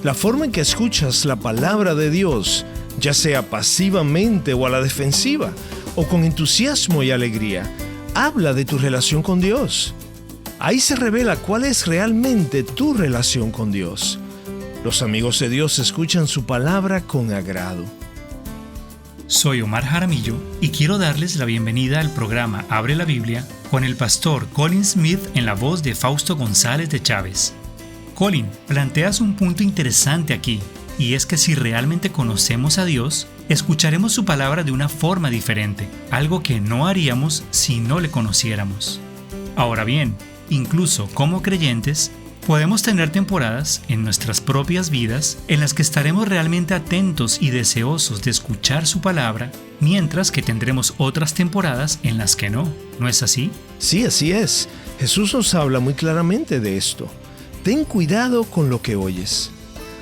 La forma en que escuchas la palabra de Dios, ya sea pasivamente o a la defensiva, o con entusiasmo y alegría, habla de tu relación con Dios. Ahí se revela cuál es realmente tu relación con Dios. Los amigos de Dios escuchan su palabra con agrado. Soy Omar Jaramillo y quiero darles la bienvenida al programa Abre la Biblia con el pastor Colin Smith en la voz de Fausto González de Chávez. Colin, planteas un punto interesante aquí, y es que si realmente conocemos a Dios, escucharemos su palabra de una forma diferente, algo que no haríamos si no le conociéramos. Ahora bien, incluso como creyentes, podemos tener temporadas en nuestras propias vidas en las que estaremos realmente atentos y deseosos de escuchar su palabra, mientras que tendremos otras temporadas en las que no. ¿No es así? Sí, así es. Jesús nos habla muy claramente de esto. Ten cuidado con lo que oyes.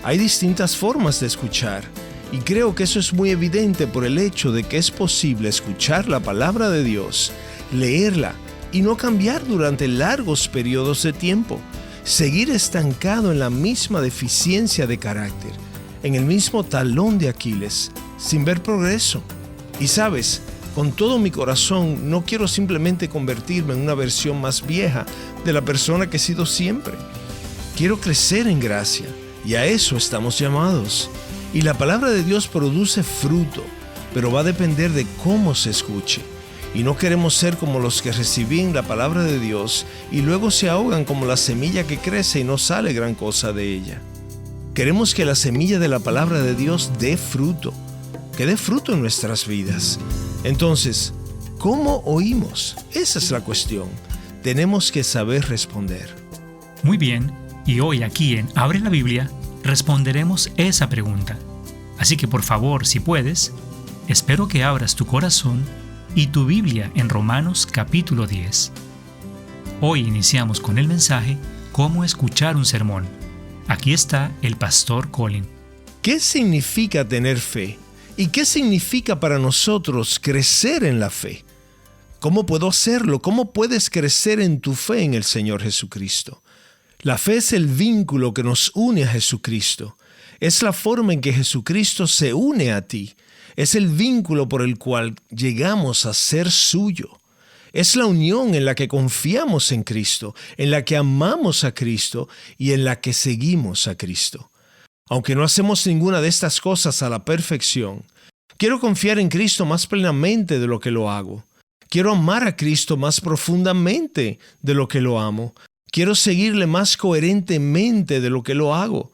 Hay distintas formas de escuchar, y creo que eso es muy evidente por el hecho de que es posible escuchar la palabra de Dios, leerla y no cambiar durante largos periodos de tiempo. Seguir estancado en la misma deficiencia de carácter, en el mismo talón de Aquiles, sin ver progreso. Y sabes, con todo mi corazón no quiero simplemente convertirme en una versión más vieja de la persona que he sido siempre. Quiero crecer en gracia, y a eso estamos llamados. Y la palabra de Dios produce fruto, pero va a depender de cómo se escuche. Y no queremos ser como los que reciben la palabra de Dios y luego se ahogan como la semilla que crece y no sale gran cosa de ella. Queremos que la semilla de la palabra de Dios dé fruto, que dé fruto en nuestras vidas. Entonces, ¿cómo oímos? Esa es la cuestión. Tenemos que saber responder. Muy bien, y hoy aquí en Abre la Biblia responderemos esa pregunta. Así que por favor, si puedes, espero que abras tu corazón y tu Biblia en Romanos capítulo 10. Hoy iniciamos con el mensaje ¿Cómo escuchar un sermón? Aquí está el pastor Colin. ¿Qué significa tener fe? ¿Y qué significa para nosotros crecer en la fe? ¿Cómo puedo hacerlo? ¿Cómo puedes crecer en tu fe en el Señor Jesucristo? La fe es el vínculo que nos une a Jesucristo. Es la forma en que Jesucristo se une a ti. Es el vínculo por el cual llegamos a ser suyo. Es la unión en la que confiamos en Cristo, en la que amamos a Cristo y en la que seguimos a Cristo. Aunque no hacemos ninguna de estas cosas a la perfección, quiero confiar en Cristo más plenamente de lo que lo hago. Quiero amar a Cristo más profundamente de lo que lo amo. Quiero seguirle más coherentemente de lo que lo hago.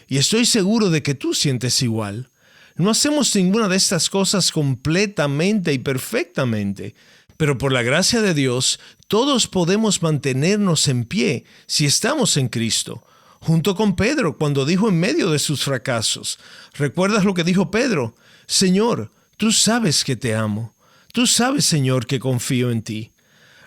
Y estoy seguro de que tú sientes igual. No hacemos ninguna de estas cosas completamente y perfectamente, pero por la gracia de Dios, todos podemos mantenernos en pie si estamos en Cristo. Junto con Pedro, cuando dijo en medio de sus fracasos, ¿recuerdas lo que dijo Pedro? Señor, tú sabes que te amo. Tú sabes, Señor, que confío en ti.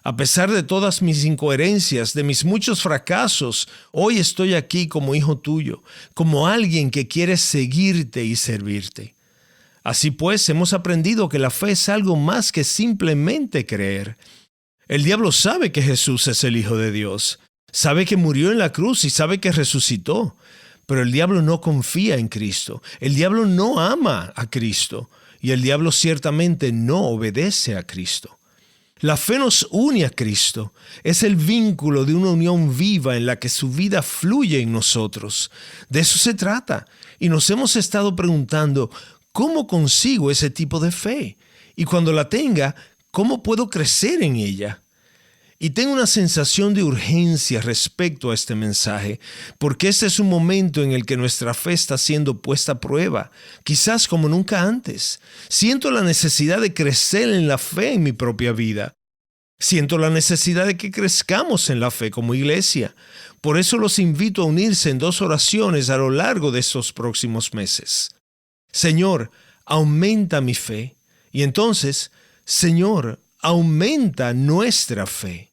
A pesar de todas mis incoherencias, de mis muchos fracasos, hoy estoy aquí como hijo tuyo, como alguien que quiere seguirte y servirte. Así pues, hemos aprendido que la fe es algo más que simplemente creer. El diablo sabe que Jesús es el Hijo de Dios, sabe que murió en la cruz y sabe que resucitó, pero el diablo no confía en Cristo, el diablo no ama a Cristo y el diablo ciertamente no obedece a Cristo. La fe nos une a Cristo. Es el vínculo de una unión viva en la que su vida fluye en nosotros. De eso se trata. Y nos hemos estado preguntando, ¿cómo consigo ese tipo de fe? Y cuando la tenga, ¿cómo puedo crecer en ella? Y tengo una sensación de urgencia respecto a este mensaje, porque este es un momento en el que nuestra fe está siendo puesta a prueba, quizás como nunca antes. Siento la necesidad de crecer en la fe en mi propia vida. Siento la necesidad de que crezcamos en la fe como iglesia. Por eso los invito a unirse en 2 oraciones a lo largo de estos próximos meses. Señor, aumenta mi fe. Y entonces, Señor, aumenta nuestra fe.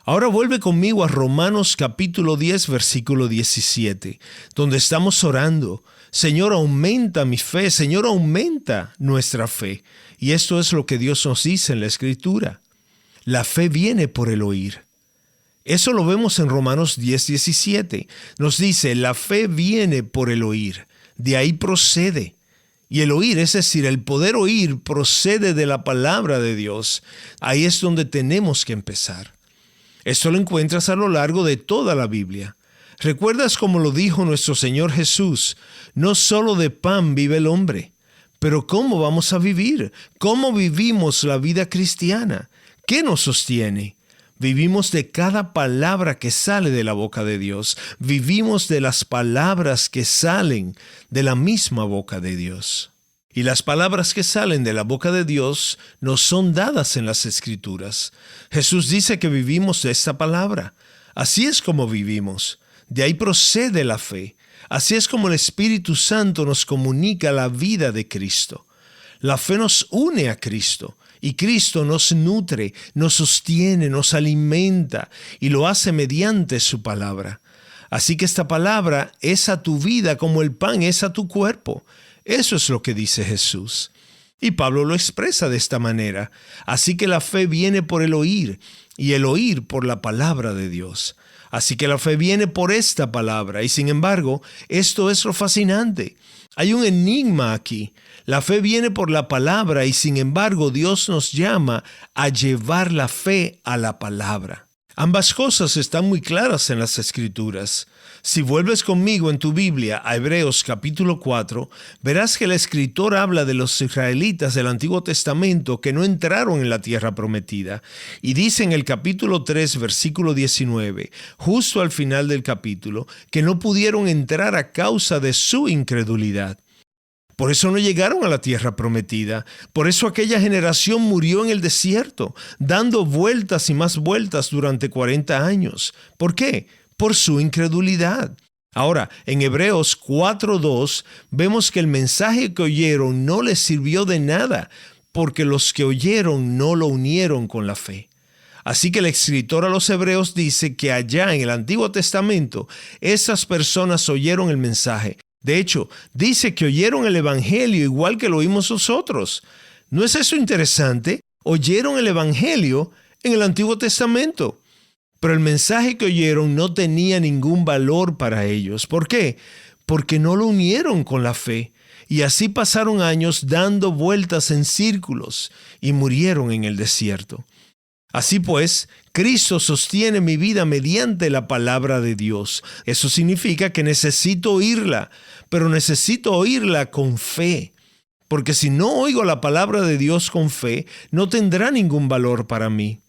Ahora vuelve conmigo a Romanos capítulo 10, versículo 17, donde estamos orando. Señor, aumenta mi fe. Señor, aumenta nuestra fe. Y esto es lo que Dios nos dice en la Escritura. La fe viene por el oír. Eso lo vemos en Romanos 10:17. Nos dice, la fe viene por el oír, de ahí procede. Y el oír, es decir, el poder oír, procede de la palabra de Dios. Ahí es donde tenemos que empezar. Esto lo encuentras a lo largo de toda la Biblia. ¿Recuerdas cómo lo dijo nuestro Señor Jesús? No solo de pan vive el hombre. Pero ¿cómo vamos a vivir? ¿Cómo vivimos la vida cristiana? ¿Qué nos sostiene? Vivimos de cada palabra que sale de la boca de Dios. Vivimos de las palabras que salen de la misma boca de Dios. Y las palabras que salen de la boca de Dios nos son dadas en las Escrituras. Jesús dice que vivimos de esta palabra. Así es como vivimos. De ahí procede la fe. Así es como el Espíritu Santo nos comunica la vida de Cristo. La fe nos une a Cristo. Y Cristo nos nutre, nos sostiene, nos alimenta y lo hace mediante su palabra. Así que esta palabra es a tu vida como el pan es a tu cuerpo. Eso es lo que dice Jesús. Y Pablo lo expresa de esta manera. Así que la fe viene por el oír y el oír por la palabra de Dios. Así que la fe viene por esta palabra. Y sin embargo, esto es lo fascinante. Hay un enigma aquí. La fe viene por la palabra y sin embargo Dios nos llama a llevar la fe a la palabra. Ambas cosas están muy claras en las Escrituras. Si vuelves conmigo en tu Biblia a Hebreos capítulo 4, verás que el escritor habla de los israelitas del Antiguo Testamento que no entraron en la tierra prometida. Y dice en el capítulo 3, versículo 19, justo al final del capítulo, que no pudieron entrar a causa de su incredulidad. Por eso no llegaron a la tierra prometida. Por eso aquella generación murió en el desierto, dando vueltas y más vueltas durante 40 años. ¿Por qué? Por su incredulidad. Ahora, en Hebreos 4:2 vemos que el mensaje que oyeron no les sirvió de nada, porque los que oyeron no lo unieron con la fe. Así que el escritor a los Hebreos dice que allá en el Antiguo Testamento, esas personas oyeron el mensaje. De hecho, dice que oyeron el Evangelio igual que lo oímos nosotros. ¿No es eso interesante? Oyeron el Evangelio en el Antiguo Testamento. Pero el mensaje que oyeron no tenía ningún valor para ellos. ¿Por qué? Porque no lo unieron con la fe. Y así pasaron años dando vueltas en círculos y murieron en el desierto. Así pues, Cristo sostiene mi vida mediante la palabra de Dios. Eso significa que necesito oírla, pero necesito oírla con fe. Porque si no oigo la palabra de Dios con fe, no tendrá ningún valor para mí.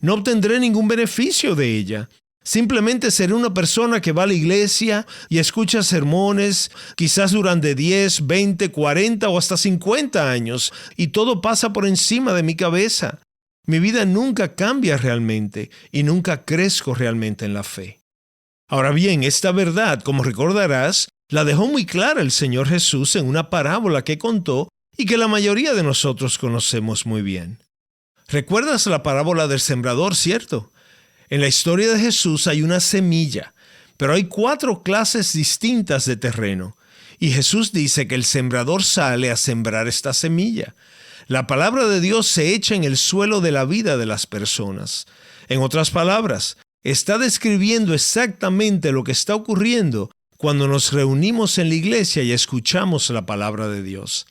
No obtendré ningún beneficio de ella. Simplemente seré una persona que va a la iglesia y escucha sermones, quizás durante 10, 20, 40 o hasta 50 años, y todo pasa por encima de mi cabeza. Mi vida nunca cambia realmente y nunca crezco realmente en la fe. Ahora bien, esta verdad, como recordarás, la dejó muy clara el Señor Jesús en una parábola que contó y que la mayoría de nosotros conocemos muy bien. ¿Recuerdas la parábola del sembrador, cierto? En la historia de Jesús hay una semilla, pero hay 4 clases distintas de terreno. Y Jesús dice que el sembrador sale a sembrar esta semilla. La palabra de Dios se echa en el suelo de la vida de las personas. En otras palabras, está describiendo exactamente lo que está ocurriendo cuando nos reunimos en la iglesia y escuchamos la palabra de Dios.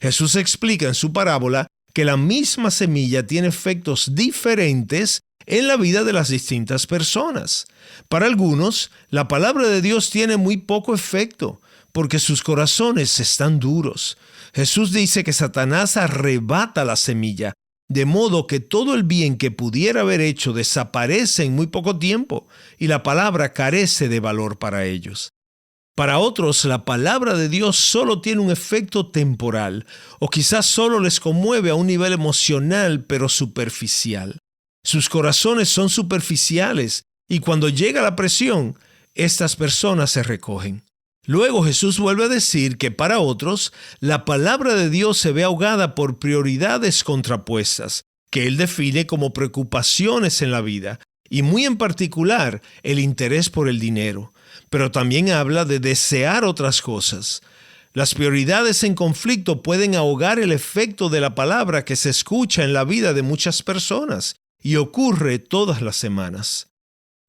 Jesús explica en su parábola que la misma semilla tiene efectos diferentes en la vida de las distintas personas. Para algunos, la palabra de Dios tiene muy poco efecto porque sus corazones están duros. Jesús dice que Satanás arrebata la semilla, de modo que todo el bien que pudiera haber hecho desaparece en muy poco tiempo y la palabra carece de valor para ellos. Para otros, la palabra de Dios solo tiene un efecto temporal o quizás solo les conmueve a un nivel emocional pero superficial. Sus corazones son superficiales y cuando llega la presión, estas personas se recogen. Luego Jesús vuelve a decir que para otros, la palabra de Dios se ve ahogada por prioridades contrapuestas, que Él define como preocupaciones en la vida, y muy en particular el interés por el dinero. Pero también habla de desear otras cosas. Las prioridades en conflicto pueden ahogar el efecto de la palabra que se escucha en la vida de muchas personas, y ocurre todas las semanas.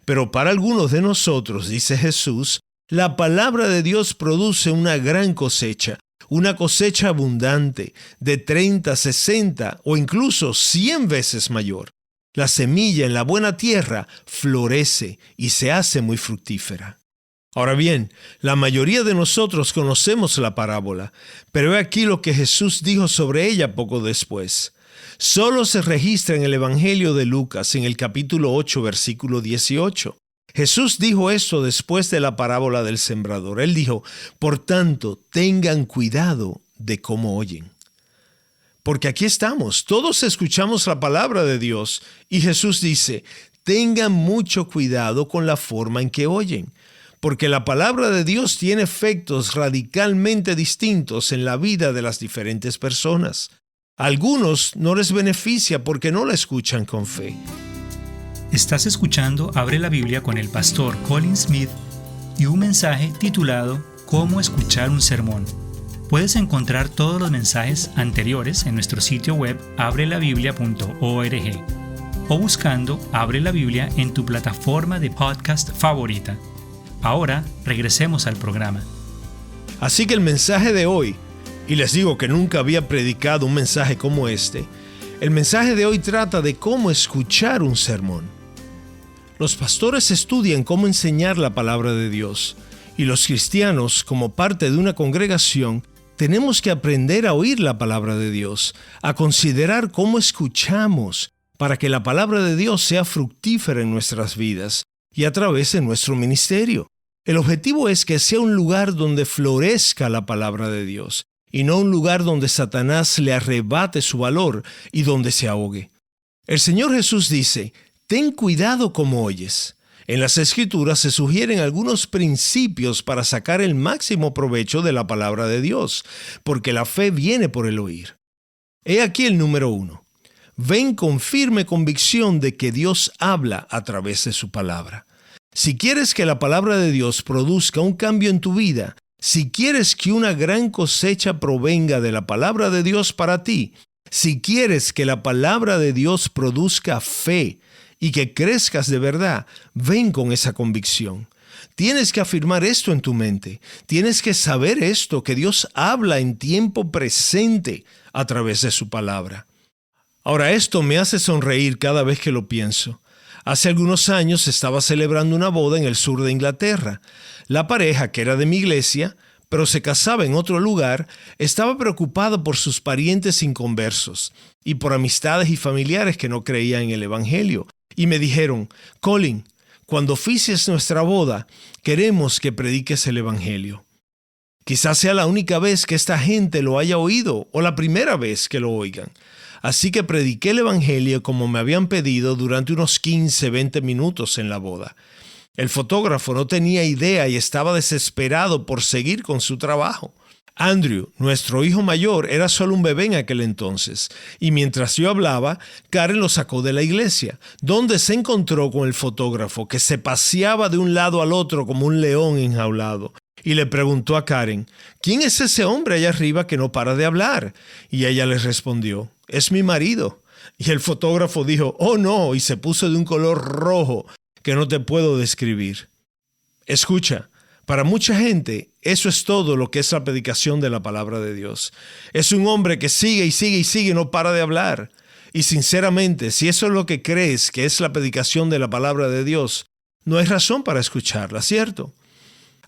Pero para algunos de nosotros, dice Jesús, la palabra de Dios produce una gran cosecha, una cosecha abundante, de 30, 60 o incluso 100 veces mayor. La semilla en la buena tierra florece y se hace muy fructífera. Ahora bien, la mayoría de nosotros conocemos la parábola, pero he aquí lo que Jesús dijo sobre ella poco después. Solo se registra en el Evangelio de Lucas, en el capítulo 8, versículo 18. Jesús dijo esto después de la parábola del sembrador. Él dijo, por tanto, tengan cuidado de cómo oyen. Porque aquí estamos, todos escuchamos la palabra de Dios y Jesús dice, tengan mucho cuidado con la forma en que oyen. Porque la palabra de Dios tiene efectos radicalmente distintos en la vida de las diferentes personas. A algunos no les beneficia porque no la escuchan con fe. Estás escuchando Abre la Biblia con el pastor Colin Smith y un mensaje titulado ¿Cómo escuchar un sermón? Puedes encontrar todos los mensajes anteriores en nuestro sitio web abrelabiblia.org o buscando Abre la Biblia en tu plataforma de podcast favorita. Ahora regresemos al programa. Así que el mensaje de hoy, y les digo que nunca había predicado un mensaje como este, el mensaje de hoy trata de cómo escuchar un sermón. Los pastores estudian cómo enseñar la palabra de Dios, y los cristianos, como parte de una congregación, tenemos que aprender a oír la palabra de Dios, a considerar cómo escuchamos, para que la palabra de Dios sea fructífera en nuestras vidas y a través de nuestro ministerio. El objetivo es que sea un lugar donde florezca la palabra de Dios y no un lugar donde Satanás le arrebate su valor y donde se ahogue. El Señor Jesús dice, ten cuidado cómo oyes. En las Escrituras se sugieren algunos principios para sacar el máximo provecho de la palabra de Dios, porque la fe viene por el oír. He aquí el número 1. Ven con firme convicción de que Dios habla a través de su palabra. Si quieres que la palabra de Dios produzca un cambio en tu vida, si quieres que una gran cosecha provenga de la palabra de Dios para ti, si quieres que la palabra de Dios produzca fe y que crezcas de verdad, ven con esa convicción. Tienes que afirmar esto en tu mente. Tienes que saber esto, que Dios habla en tiempo presente a través de su palabra. Ahora, esto me hace sonreír cada vez que lo pienso. Hace algunos años estaba celebrando una boda en el sur de Inglaterra. La pareja, que era de mi iglesia, pero se casaba en otro lugar, estaba preocupada por sus parientes inconversos y por amistades y familiares que no creían en el Evangelio. Y me dijeron, Colin, cuando oficies nuestra boda, queremos que prediques el Evangelio. Quizás sea la única vez que esta gente lo haya oído o la primera vez que lo oigan. Así que prediqué el Evangelio como me habían pedido durante unos 15, 20 minutos en la boda. El fotógrafo no tenía idea y estaba desesperado por seguir con su trabajo. Andrew, nuestro hijo mayor, era solo un bebé en aquel entonces, y mientras yo hablaba, Karen lo sacó de la iglesia, donde se encontró con el fotógrafo, que se paseaba de un lado al otro como un león enjaulado. Y le preguntó a Karen, ¿quién es ese hombre allá arriba que no para de hablar? Y ella le respondió, es mi marido. Y el fotógrafo dijo, oh no, y se puso de un color rojo que no te puedo describir. Escucha, para mucha gente eso es todo lo que es la predicación de la palabra de Dios. Es un hombre que sigue y sigue y sigue y no para de hablar. Y sinceramente, si eso es lo que crees que es la predicación de la palabra de Dios, no hay razón para escucharla, ¿cierto?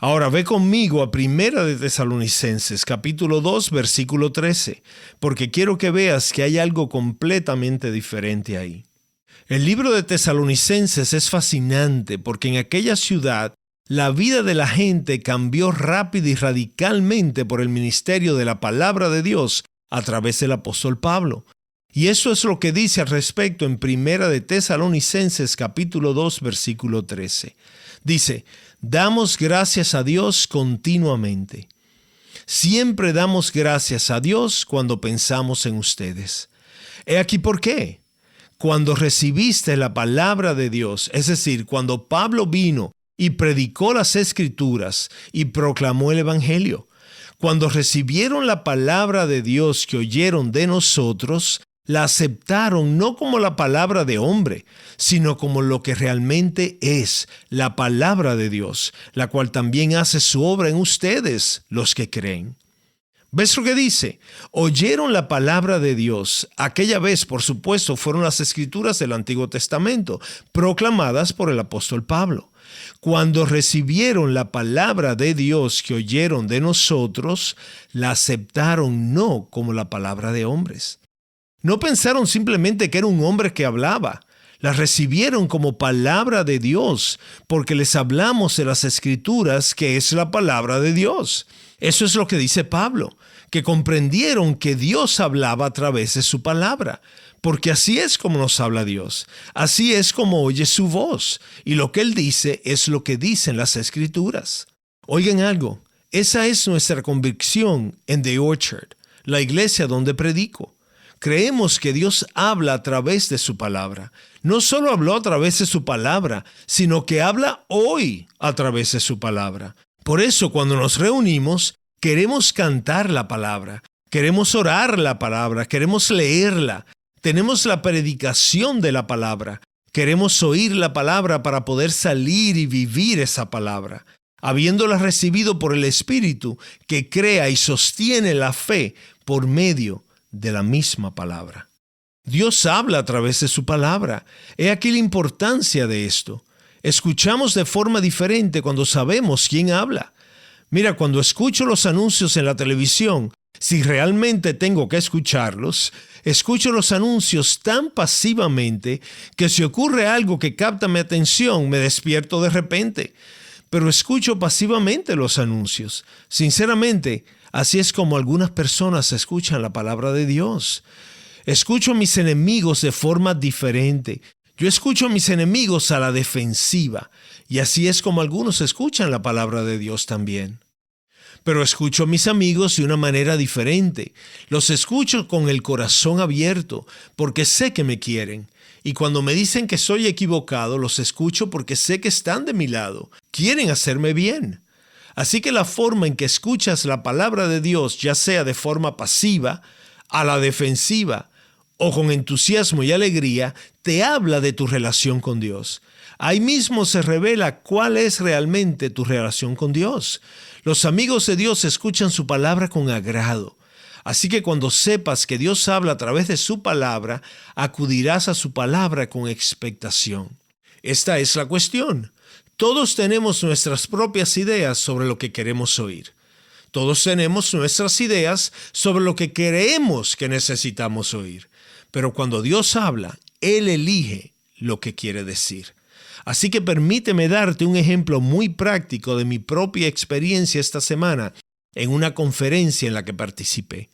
Ahora ve conmigo a 1 de Tesalonicenses, capítulo 2, versículo 13, porque quiero que veas que hay algo completamente diferente ahí. El libro de Tesalonicenses es fascinante porque en aquella ciudad la vida de la gente cambió rápida y radicalmente por el ministerio de la palabra de Dios a través del apóstol Pablo. Y eso es lo que dice al respecto en 1 de Tesalonicenses, capítulo 2, versículo 13. Dice, damos gracias a Dios continuamente. Siempre damos gracias a Dios cuando pensamos en ustedes. He aquí por qué. Cuando recibiste la palabra de Dios, es decir, cuando Pablo vino y predicó las Escrituras y proclamó el Evangelio, cuando recibieron la palabra de Dios que oyeron de nosotros, la aceptaron no como la palabra de hombre, sino como lo que realmente es, la palabra de Dios, la cual también hace su obra en ustedes, los que creen. ¿Ves lo que dice? Oyeron la palabra de Dios. Aquella vez, por supuesto, fueron las escrituras del Antiguo Testamento, proclamadas por el apóstol Pablo. Cuando recibieron la palabra de Dios que oyeron de nosotros, la aceptaron no como la palabra de hombres. No pensaron simplemente que era un hombre que hablaba. La recibieron como palabra de Dios, porque les hablamos de las Escrituras, que es la palabra de Dios. Eso es lo que dice Pablo, que comprendieron que Dios hablaba a través de su palabra, porque así es como nos habla Dios, así es como oye su voz, y lo que Él dice es lo que dicen las Escrituras. Oigan algo, esa es nuestra convicción en The Orchard, la iglesia donde predico. Creemos que Dios habla a través de su palabra. No solo habló a través de su palabra, sino que habla hoy a través de su palabra. Por eso, cuando nos reunimos, queremos cantar la palabra, queremos orar la palabra, queremos leerla. Tenemos la predicación de la palabra. Queremos oír la palabra para poder salir y vivir esa palabra, habiéndola recibido por el Espíritu que crea y sostiene la fe por medio de la misma palabra. Dios habla a través de su palabra. He aquí la importancia de esto. Escuchamos de forma diferente cuando sabemos quién habla. Mira, cuando escucho los anuncios en la televisión, si realmente tengo que escucharlos, escucho los anuncios tan pasivamente que si ocurre algo que capta mi atención, me despierto de repente. Pero escucho pasivamente los anuncios. Sinceramente, así es como algunas personas escuchan la palabra de Dios. Escucho a mis enemigos de forma diferente. Yo escucho a mis enemigos a la defensiva, y así es como algunos escuchan la palabra de Dios también. Pero escucho a mis amigos de una manera diferente. Los escucho con el corazón abierto, porque sé que me quieren. Y cuando me dicen que soy equivocado, los escucho porque sé que están de mi lado. Quieren hacerme bien. Así que la forma en que escuchas la palabra de Dios, ya sea de forma pasiva, a la defensiva, o con entusiasmo y alegría, te habla de tu relación con Dios. Ahí mismo se revela cuál es realmente tu relación con Dios. Los amigos de Dios escuchan su palabra con agrado. Así que cuando sepas que Dios habla a través de su palabra, acudirás a su palabra con expectación. Esta es la cuestión. Todos tenemos nuestras propias ideas sobre lo que queremos oír. Todos tenemos nuestras ideas sobre lo que creemos que necesitamos oír. Pero cuando Dios habla, Él elige lo que quiere decir. Así que permíteme darte un ejemplo muy práctico de mi propia experiencia esta semana en una conferencia en la que participé.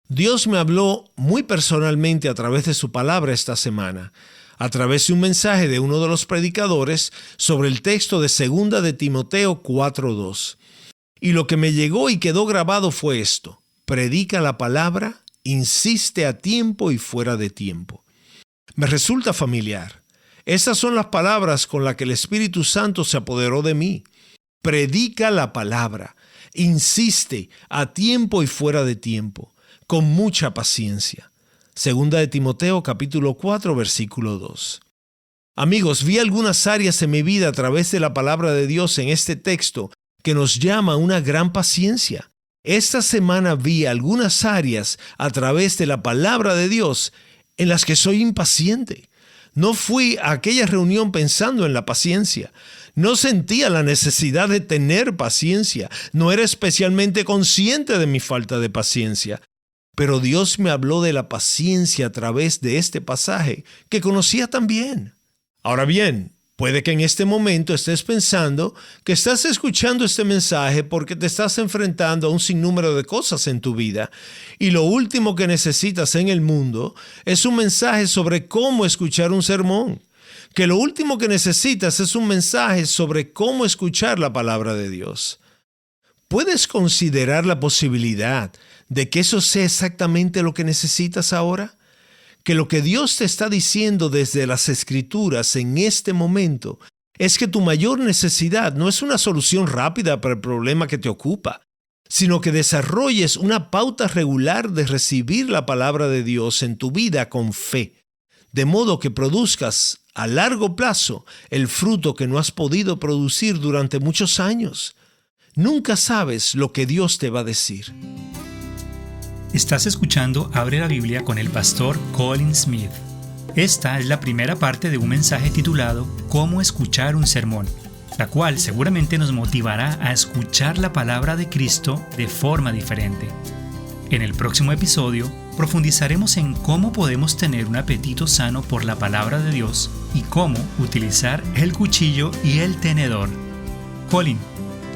Dios me habló muy personalmente a través de su palabra esta semana, a través de un mensaje de uno de los predicadores sobre el texto de 2 de Timoteo 4:2. Y lo que me llegó y quedó grabado fue esto: predica la palabra, insiste a tiempo y fuera de tiempo. Me resulta familiar. Estas son las palabras con las que el Espíritu Santo se apoderó de mí. Predica la palabra, insiste a tiempo y fuera de tiempo, con mucha paciencia. 2 de Timoteo capítulo 4, versículo 2. Amigos, vi algunas áreas en mi vida a través de la palabra de Dios en este texto que nos llama a una gran paciencia. Esta semana vi algunas áreas a través de la palabra de Dios en las que soy impaciente. No fui a aquella reunión pensando en la paciencia. No sentía la necesidad de tener paciencia. No era especialmente consciente de mi falta de paciencia. Pero Dios me habló de la paciencia a través de este pasaje que conocía tan bien. Ahora bien, puede que en este momento estés pensando que estás escuchando este mensaje porque te estás enfrentando a un sinnúmero de cosas en tu vida y lo último que necesitas en el mundo es un mensaje sobre cómo escuchar un sermón. Que lo último que necesitas es un mensaje sobre cómo escuchar la palabra de Dios. ¿Puedes considerar la posibilidad de que eso sea exactamente lo que necesitas ahora? Que lo que Dios te está diciendo desde las Escrituras en este momento es que tu mayor necesidad no es una solución rápida para el problema que te ocupa, sino que desarrolles una pauta regular de recibir la palabra de Dios en tu vida con fe, de modo que produzcas a largo plazo el fruto que no has podido producir durante muchos años. Nunca sabes lo que Dios te va a decir. Estás escuchando Abre la Biblia con el pastor Colin Smith. Esta es la primera parte de un mensaje titulado Cómo escuchar un sermón, la cual seguramente nos motivará a escuchar la palabra de Cristo de forma diferente. En el próximo episodio profundizaremos en cómo podemos tener un apetito sano por la palabra de Dios y cómo utilizar el cuchillo y el tenedor. Colin,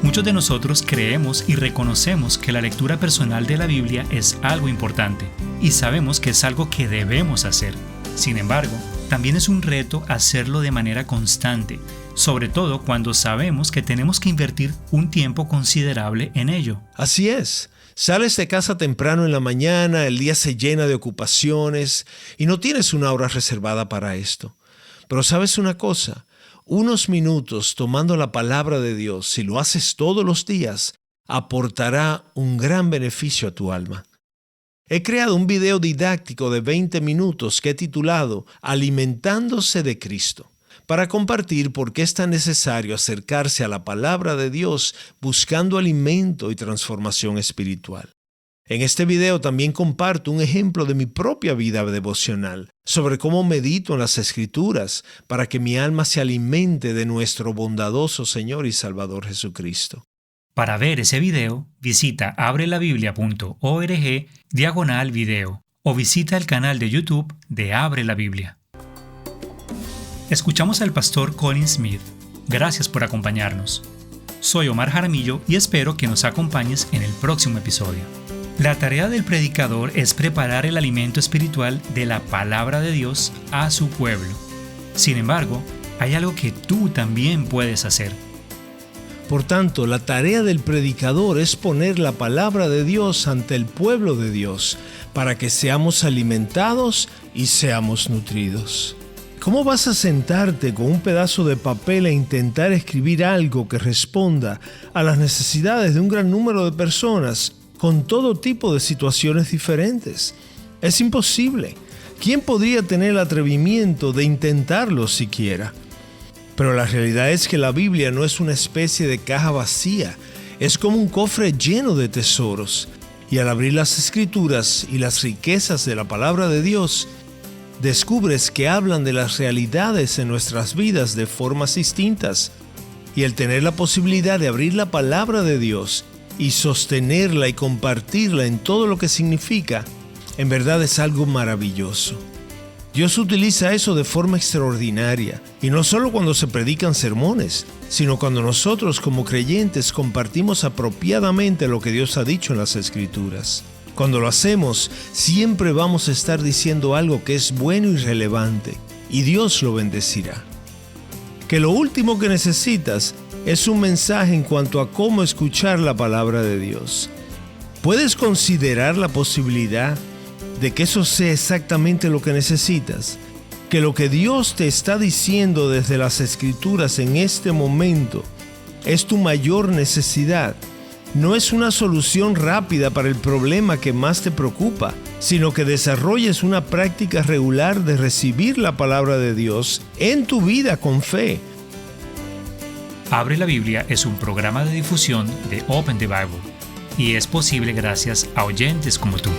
muchos de nosotros creemos y reconocemos que la lectura personal de la Biblia es algo importante y sabemos que es algo que debemos hacer. Sin embargo, también es un reto hacerlo de manera constante, sobre todo cuando sabemos que tenemos que invertir un tiempo considerable en ello. Así es. Sales de casa temprano en la mañana, el día se llena de ocupaciones y no tienes una hora reservada para esto. Pero ¿sabes una cosa? Unos minutos tomando la palabra de Dios, si lo haces todos los días, aportará un gran beneficio a tu alma. He creado un video didáctico de 20 minutos que he titulado Alimentándose de Cristo, para compartir por qué es tan necesario acercarse a la palabra de Dios buscando alimento y transformación espiritual. En este video también comparto un ejemplo de mi propia vida devocional sobre cómo medito en las Escrituras para que mi alma se alimente de nuestro bondadoso Señor y Salvador Jesucristo. Para ver ese video, visita abrelabiblia.org/video o visita el canal de YouTube de Abre la Biblia. Escuchamos al pastor Colin Smith. Gracias por acompañarnos. Soy Omar Jaramillo y espero que nos acompañes en el próximo episodio. La tarea del predicador es preparar el alimento espiritual de la palabra de Dios a su pueblo. Sin embargo, hay algo que tú también puedes hacer. Por tanto, la tarea del predicador es poner la palabra de Dios ante el pueblo de Dios para que seamos alimentados y seamos nutridos. ¿Cómo vas a sentarte con un pedazo de papel e intentar escribir algo que responda a las necesidades de un gran número de personas con todo tipo de situaciones diferentes? Es imposible. ¿Quién podría tener el atrevimiento de intentarlo siquiera? Pero la realidad es que la Biblia no es una especie de caja vacía, es como un cofre lleno de tesoros. Y al abrir las Escrituras y las riquezas de la palabra de Dios, descubres que hablan de las realidades en nuestras vidas de formas distintas. Y el tener la posibilidad de abrir la palabra de Dios y sostenerla y compartirla en todo lo que significa, en verdad es algo maravilloso. Dios utiliza eso de forma extraordinaria, y no solo cuando se predican sermones, sino cuando nosotros como creyentes compartimos apropiadamente lo que Dios ha dicho en las Escrituras. Cuando lo hacemos, siempre vamos a estar diciendo algo que es bueno y relevante, y Dios lo bendecirá. Que lo último que necesitas es un mensaje en cuanto a cómo escuchar la palabra de Dios. ¿Puedes considerar la posibilidad de que eso sea exactamente lo que necesitas? Que lo que Dios te está diciendo desde las Escrituras en este momento es tu mayor necesidad. No es una solución rápida para el problema que más te preocupa, sino que desarrolles una práctica regular de recibir la palabra de Dios en tu vida con fe. Abre la Biblia es un programa de difusión de Open the Bible y es posible gracias a oyentes como tú.